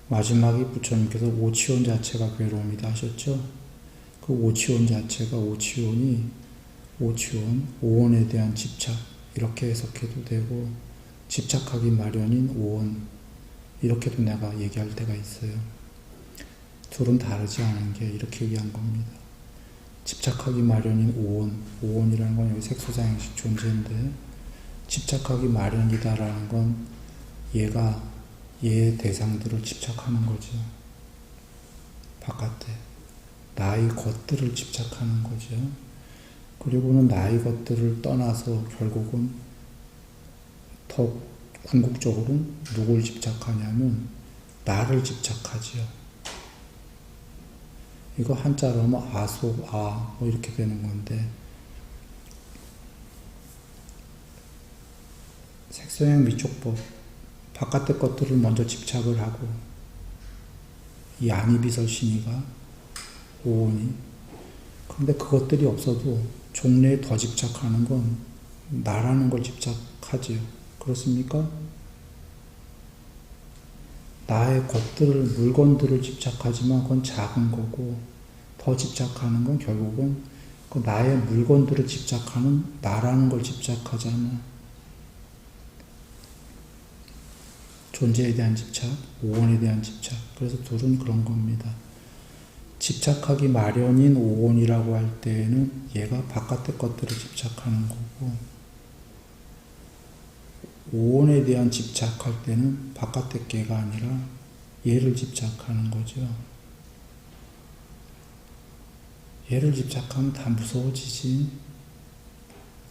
Speaker 2: 마지막이 부처님께서 오치온 자체가 괴로움이다 하셨죠. 그 오치온 자체가 오치온, 오온에 대한 집착 이렇게 해석해도 되고 집착하기 마련인 오온 이렇게도 내가 얘기할 때가 있어요. 둘은 다르지 않은 게 이렇게 얘기한 겁니다. 집착하기 마련인 오온이라는 건 여기 색소사행식 존재인데 집착하기 마련이다라는 건 얘의 대상들을 집착하는 거죠. 바깥에 나의 것들을 집착하는 거죠. 그리고는 나의 것들을 떠나서 결국은 더 궁극적으로는 누굴 집착하냐면 나를 집착하지요. 이거 한자로 하면 뭐 이렇게 되는 건데 색소행 미촉법 바깥의 것들을 먼저 집착을 하고 이 아니비설신이가 오온이 그런데 그것들이 없어도 종래에 더 집착하는 건 나라는 걸 집착하지요. 그렇습니까? 나의 것들을 물건들을 집착하지만 그건 작은 거고 더 집착하는 건 결국은 그 나의 물건들을 집착하는 나라는 걸 집착하잖아. 존재에 대한 집착, 오온에 대한 집착. 그래서 둘은 그런 겁니다. 집착하기 마련인 오온이라고 할 때에는 얘가 바깥의 것들을 집착하는 거고 오온에 대한 집착할 때는 바깥의 깨가 아니라 얘를 집착하는 거죠. 얘를 집착하면 다 무서워지지.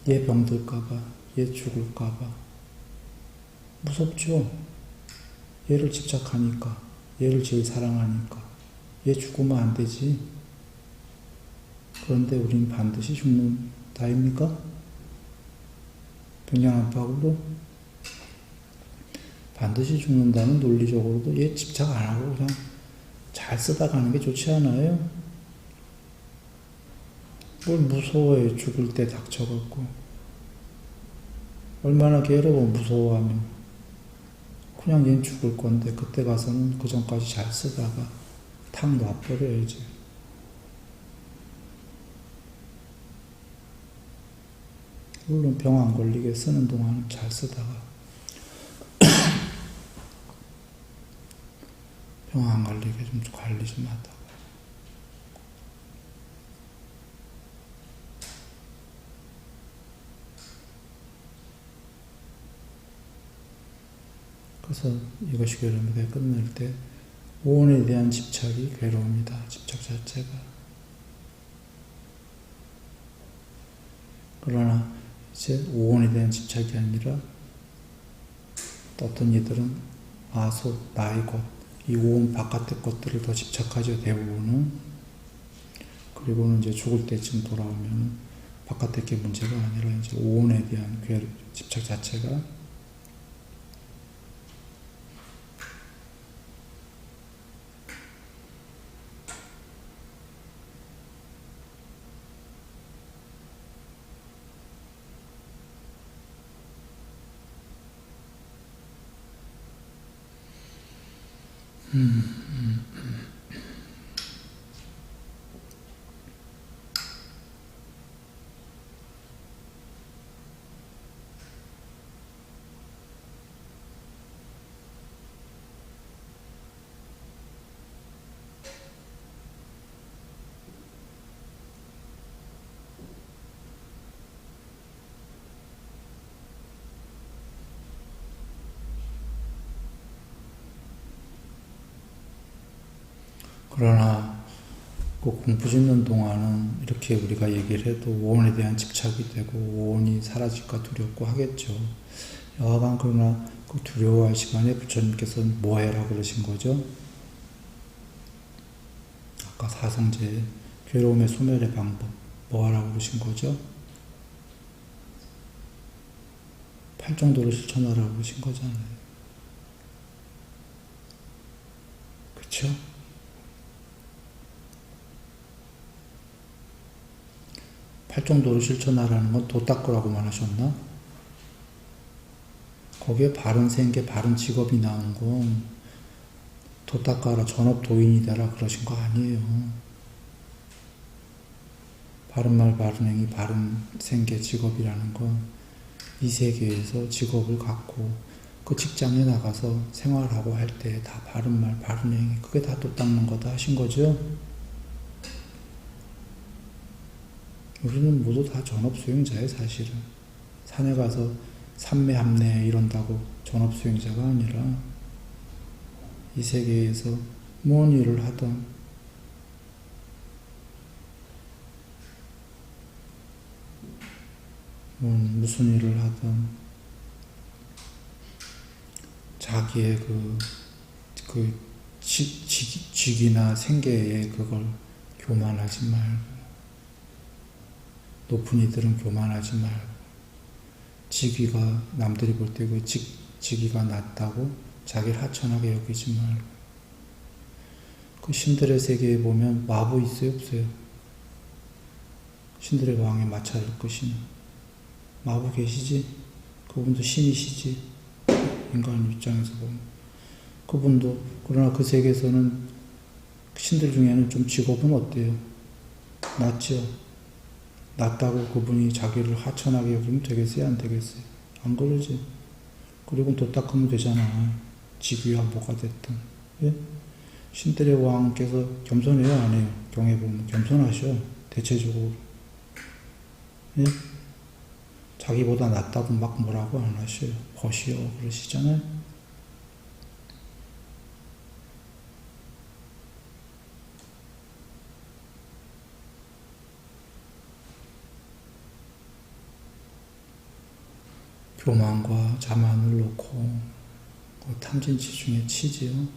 Speaker 2: 얘 병들까봐, 얘 죽을까봐. 무섭죠? 얘를 집착하니까, 얘를 제일 사랑하니까. 얘 죽으면 안 되지. 그런데 우린 반드시 죽는다입니까? 백년안팎으로 반드시 죽는다는 논리적으로도 얘 집착 안 하고 그냥 잘 쓰다 가는 게 좋지 않아요? 뭘 무서워해, 죽을 때 닥쳐갖고. 얼마나 괴로워, 무서워하면. 그냥 얘는 죽을 건데 그때 가서는 그 전까지 잘 쓰다가 탁 놔버려야지. 물론 병 안 걸리게 쓰는 동안은 잘 쓰다가 병 안 걸리게 좀 관리 좀 하다가. 그래서 이것이 괴로움이다 끝낼 때 오온에 대한 집착이 괴로움이다. 집착 자체가. 그러나 이제 오온에 대한 집착이 아니라 어떤 이들은 아소, 나의 것, 이 오온 바깥의 것들을 더 집착하죠. 대부분은. 그리고는 이제 죽을 때쯤 돌아오면 바깥의 게 문제가 아니라 이제 오온에 대한 집착 자체가 그러나 그 공부 짓는 동안은 이렇게 우리가 얘기를 해도 오온에 대한 집착이 되고 오온이 사라질까 두렵고 하겠죠. 여하간 그러나 그 두려워할 시간에 부처님께서는 뭐 해라 그러신 거죠? 아까 사성제 괴로움의 소멸의 방법 뭐 하라고 그러신 거죠? 팔정도를 실천하라고 그러신 거잖아요. 그쵸? 팔정도를 실천하라는 건 도 닦으라고만 하셨나? 거기에 바른 생계, 바른 직업이 나온 건 도 닦아라, 전업 도인이 되라 그러신 거 아니에요. 바른 말, 바른 행위, 바른 생계, 직업이라는 건 이 세계에서 직업을 갖고 그 직장에 나가서 생활하고 할 때 다 바른 말, 바른 행위, 그게 다 도 닦는 거다 하신 거죠? 우리는 모두 다 전업수행자예요, 사실은. 산에 가서 삼매합내 이런다고 전업수행자가 아니라 이 세계에서 뭔 일을 하던 무슨 일을 하던 자기의 직이나 생계에 그걸 교만하지 말고 높은 이들은 교만하지 말고 직위가 남들이 볼 때 그 직위가 낮다고 자기를 하천하게 여기지 말고 그 신들의 세계에 보면 마부 있어요 없어요? 신들의 왕에 마찰을 끄시는 마부 계시지? 그분도 신이시지? 인간 입장에서 보면 그분도 그러나 그 세계에서는 신들 중에는 좀 직업은 어때요? 낮죠? 낮다고 그분이 자기를 하천하게 여기면 되겠어요? 안 되겠어요? 안 그러지. 그리고 도 닦으면 되잖아. 직위와 뭐가 됐든. 예? 신들의 왕께서 겸손해요? 안 해요? 경에 보면 겸손하셔. 대체적으로. 예? 자기보다 낫다고 막 뭐라고 안 하셔요. 벗이요 그러시잖아요. 교만과 자만을 놓고 탐진치 중에 치지요.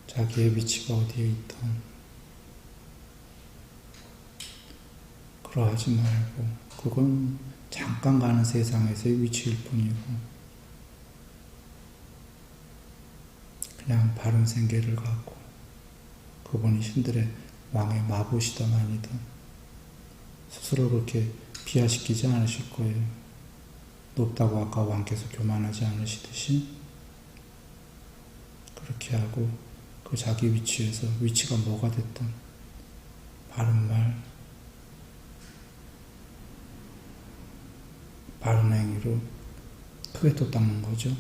Speaker 2: 자기의 위치가 어디에 있던. 그러하지 말고 그건 잠깐 가는 세상에서의 위치일 뿐이고 그냥 바른 생계를 갖고 그분이 신들의 왕의 마부시든 아니든 스스로 그렇게 비하시키지 않으실 거예요. 높다고 아까 왕께서 교만하지 않으시듯이 그렇게 하고 그 자기 위치에서 위치가 뭐가 됐든 바른 말 바른 행위로 크게 또 닦는 거죠.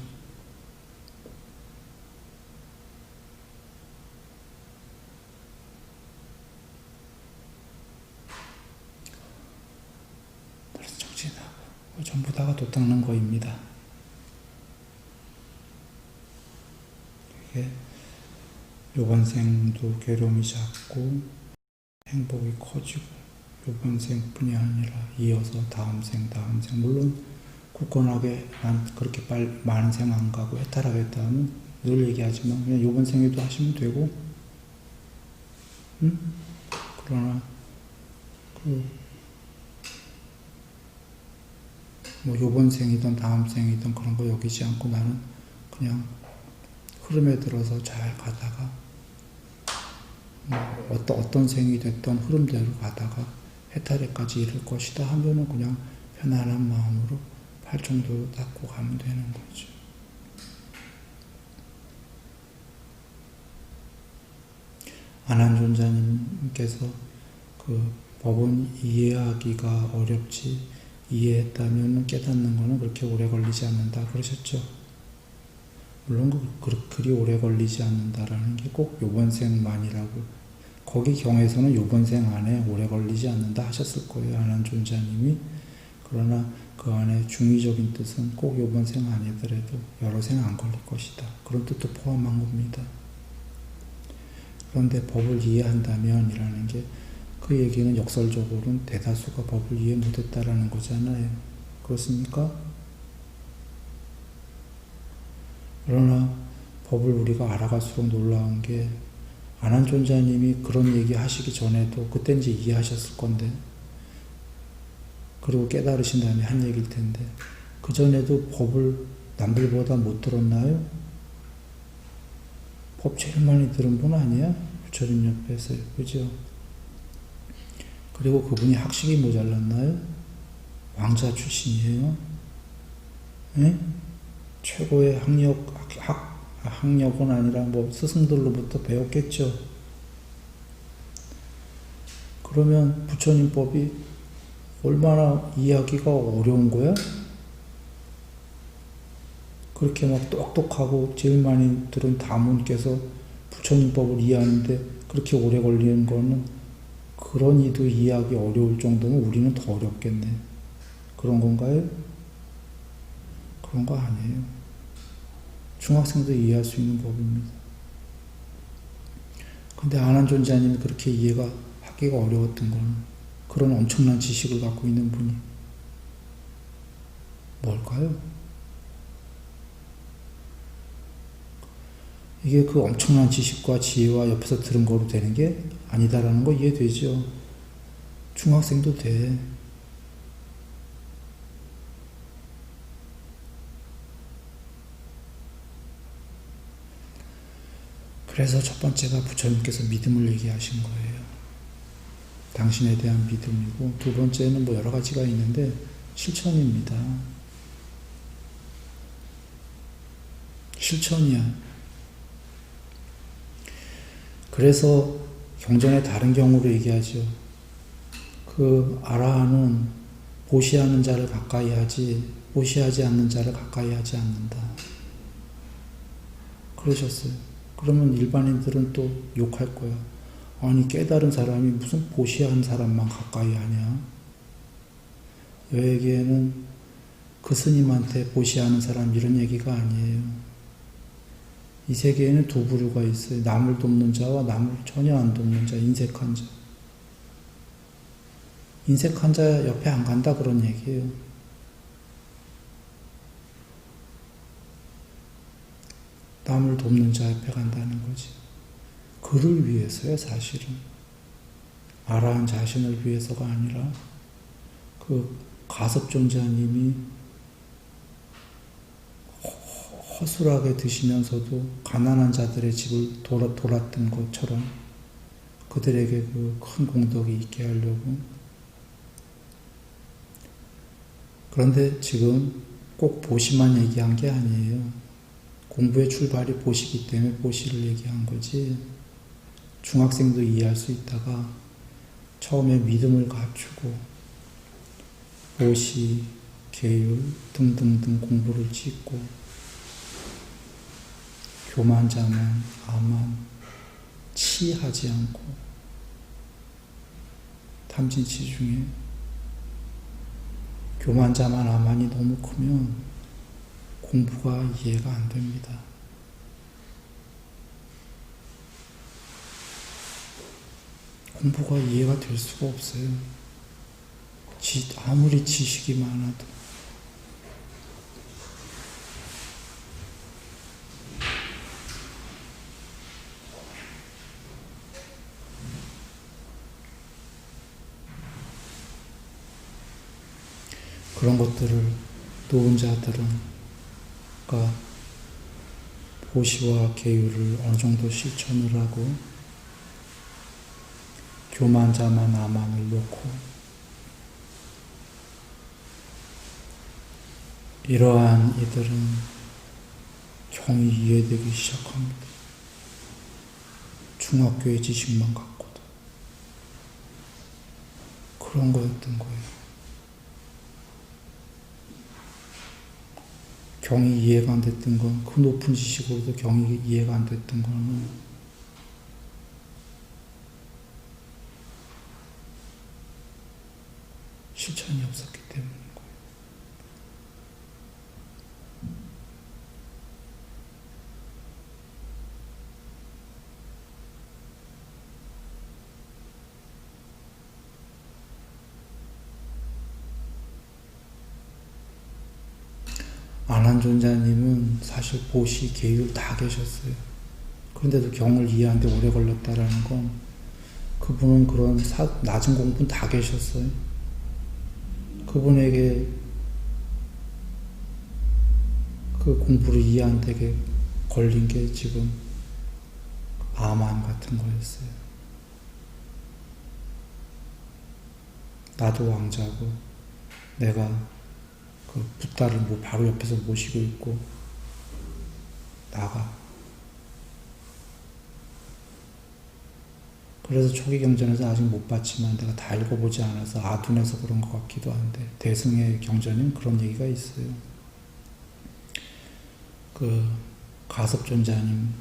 Speaker 2: 그래서 정진하고 전부 다가 도 닦는 거입니다. 이게 요번 생도 괴로움이 작고 행복이 커지고 요번 생뿐이 아니라 이어서 다음 생 물론 굳건하게 난 그렇게 많은 생 안 가고 해탈하겠다 하면 늘 얘기하지만 그냥 요번 생에도 하시면 되고 그러나 뭐 요번 생이든 다음 생이든 그런 거 여기지 않고 나는 그냥 흐름에 들어서 잘 가다가 어떤 생이 됐던 흐름대로 가다가 해탈에까지 이를 것이다 하면은 그냥 편안한 마음으로 팔정도로 닦고 가면 되는 거죠. 안한존자님께서 그 법은 이해하기가 어렵지 이해했다면 깨닫는 거는 그렇게 오래 걸리지 않는다 그러셨죠. 물론 그리 오래 걸리지 않는다라는 게 꼭 요번 생만이라고 거기 경에서는 요번 생 안에 오래 걸리지 않는다 하셨을 거예요. 안한존자님이. 그러나 그 안에 중의적인 뜻은 꼭 요번 생 아니더라도 여러 생 안 걸릴 것이다. 그런 뜻도 포함한 겁니다. 그런데 법을 이해한다면 이라는 게 그 얘기는 역설적으로는 대다수가 법을 이해 못했다라는 거잖아요. 그렇습니까? 그러나 법을 우리가 알아갈수록 놀라운 게 안한존자님이 그런 얘기 하시기 전에도 그때 이제 이해하셨을 건데 그리고 깨달으신 다음에 한 얘기일 텐데 그 전에도 법을 남들보다 못 들었나요? 법 제일 많이 들은 분 아니야? 부처님 옆에서요. 그죠? 그리고 그분이 학식이 모자랐나요? 왕자 출신이에요. 예? 최고의 학력은 아니라 뭐 스승들로부터 배웠겠죠. 그러면 부처님 법이 얼마나 이해하기가 어려운 거야? 그렇게 막 똑똑하고 제일 많이 들은 다문께서 부처님 법을 이해하는데 그렇게 오래 걸리는 거는 그런 이도 이해하기 어려울 정도면 우리는 더 어렵겠네. 그런 건가요? 그런 거 아니에요. 중학생도 이해할 수 있는 법입니다. 근데 안한존자님이 그렇게 이해가 하기가 어려웠던 건 그런 엄청난 지식을 갖고 있는 분이 뭘까요? 이게 그 엄청난 지식과 지혜와 옆에서 들은 거로 되는 게 아니다라는 거 이해되죠? 중학생도 돼. 그래서 첫 번째가 부처님께서 믿음을 얘기하신 거예요. 당신에 대한 믿음이고 두 번째는 뭐 여러 가지가 있는데 실천입니다. 실천이야. 그래서 경전의 다른 경우로 얘기하죠. 그 아라한은 보시하는 자를 가까이 하지 보시하지 않는 자를 가까이 하지 않는다. 그러셨어요. 그러면 일반인들은 또 욕할 거야. 아니 깨달은 사람이 무슨 보시한 사람만 가까이 하냐. 여기에는 그 스님한테 보시하는 사람 이런 얘기가 아니에요. 이 세계에는 두 부류가 있어요. 남을 돕는 자와 남을 전혀 안 돕는 자, 인색한 자. 인색한 자 옆에 안 간다 그런 얘기예요. 남을 돕는 자 옆에 간다는 거지. 그를 위해서요, 사실은. 아라한 자신을 위해서가 아니라 그 가섭존자님이 허술하게 드시면서도 가난한 자들의 집을 돌았던 것처럼 그들에게 그 큰 공덕이 있게 하려고. 그런데 지금 꼭 보시만 얘기한 게 아니에요. 공부의 출발이 보시기 때문에 보시를 얘기한 거지. 중학생도 이해할 수 있다가 처음에 믿음을 갖추고 보시, 계율 등등등 공부를 짓고 교만자만, 아만, 치하지 않고 탐진치 중에 교만자만, 아만이 너무 크면 공부가 이해가 안 됩니다. 공부가 이해가 될 수가 없어요. 아무리 지식이 많아도. 그런 것들을 놓은 자들은 보시와 계율을 어느 정도 실천을 하고 교만자만 아만을 놓고 이러한 이들은 경이 이해되기 시작합니다. 중학교의 지식만 갖고도 그런 거였던 거예요. 경이 이해가 안 됐던 건, 그 높은 지식으로도 경이 이해가 안 됐던 거는 실천이 없었기 때문인 거예요. 안한존자님은 사실 보시, 계율 다 계셨어요. 그런데도 경을 이해하는데 오래 걸렸다라는 건 그분은 그런 낮은 공부는 다 계셨어요. 그분에게 그 공부를 이해하는 데게 걸린 게 지금 아만 같은 거였어요. 나도 왕자고 내가 그 붓다를 바로 옆에서 모시고 있고 나가. 그래서 초기 경전에서 아직 못 봤지만 내가 다 읽어보지 않아서 아둔해서 그런 것 같기도 한데 대승의 경전에는 그런 얘기가 있어요. 그 가섭존자님이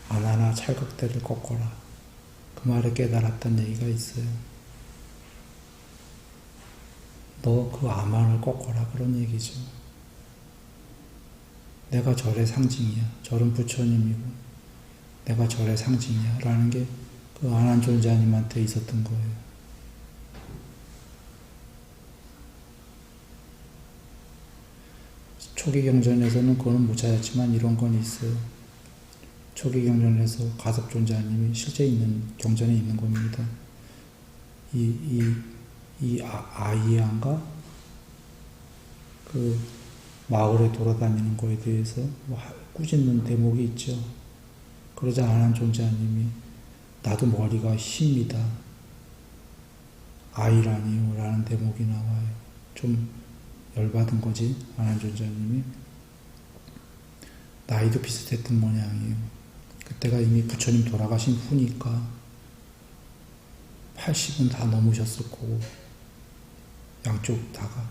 Speaker 2: 아나나 찰각대를 꺾어라. 그 말에 깨달았다는 얘기가 있어요. 너 그 아만을 꺾어라 그런 얘기죠. 내가 절의 상징이야. 절은 부처님이고 내가 절의 상징이야 라는 게 그 안한존자님한테 있었던 거예요. 초기 경전에서는 그거는 못 찾았지만 이런 건 있어요. 초기 경전에서 가섭존자님이 실제 있는 경전에 있는 겁니다. 아이양가 그 마을에 돌아다니는 거에 대해서 꾸짖는 대목이 있죠. 그러자 안한존자님이 나도 머리가 쉽니다. 아이라니요 라는 대목이 나와요. 좀 열받은 거지 안한존자님이. 나이도 비슷했던 모양이에요. 그때가 이미 부처님 돌아가신 후니까 80은 다 넘으셨을 거고 양쪽 다가.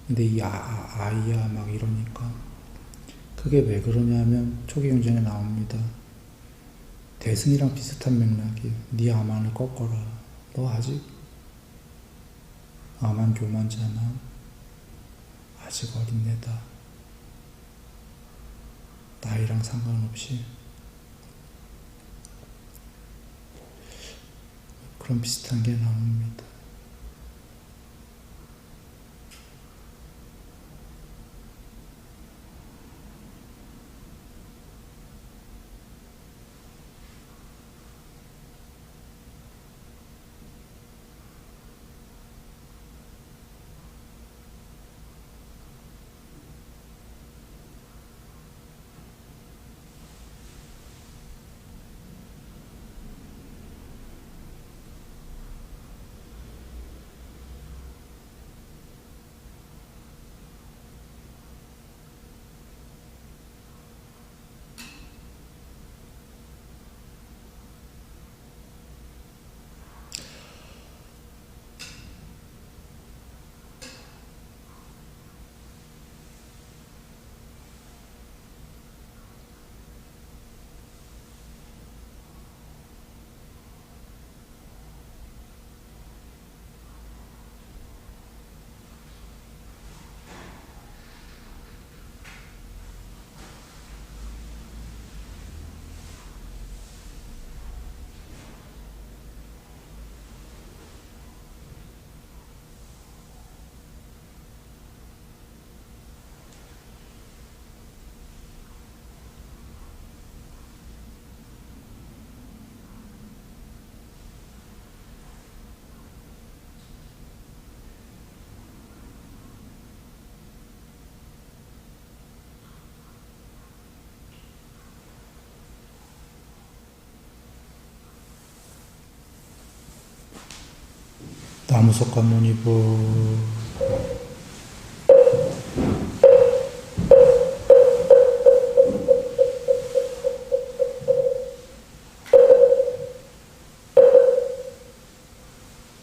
Speaker 2: 근데 이 아이야 막 이러니까 그게 왜 그러냐면 초기 경전에 나옵니다. 대승이랑 비슷한 맥락이에요. 네 아만을 꺾어라. 너 아직 암한 교만자는 아직 어린애다. 나이랑 상관없이 그런 비슷한 게 나옵니다. 나무석 관문이고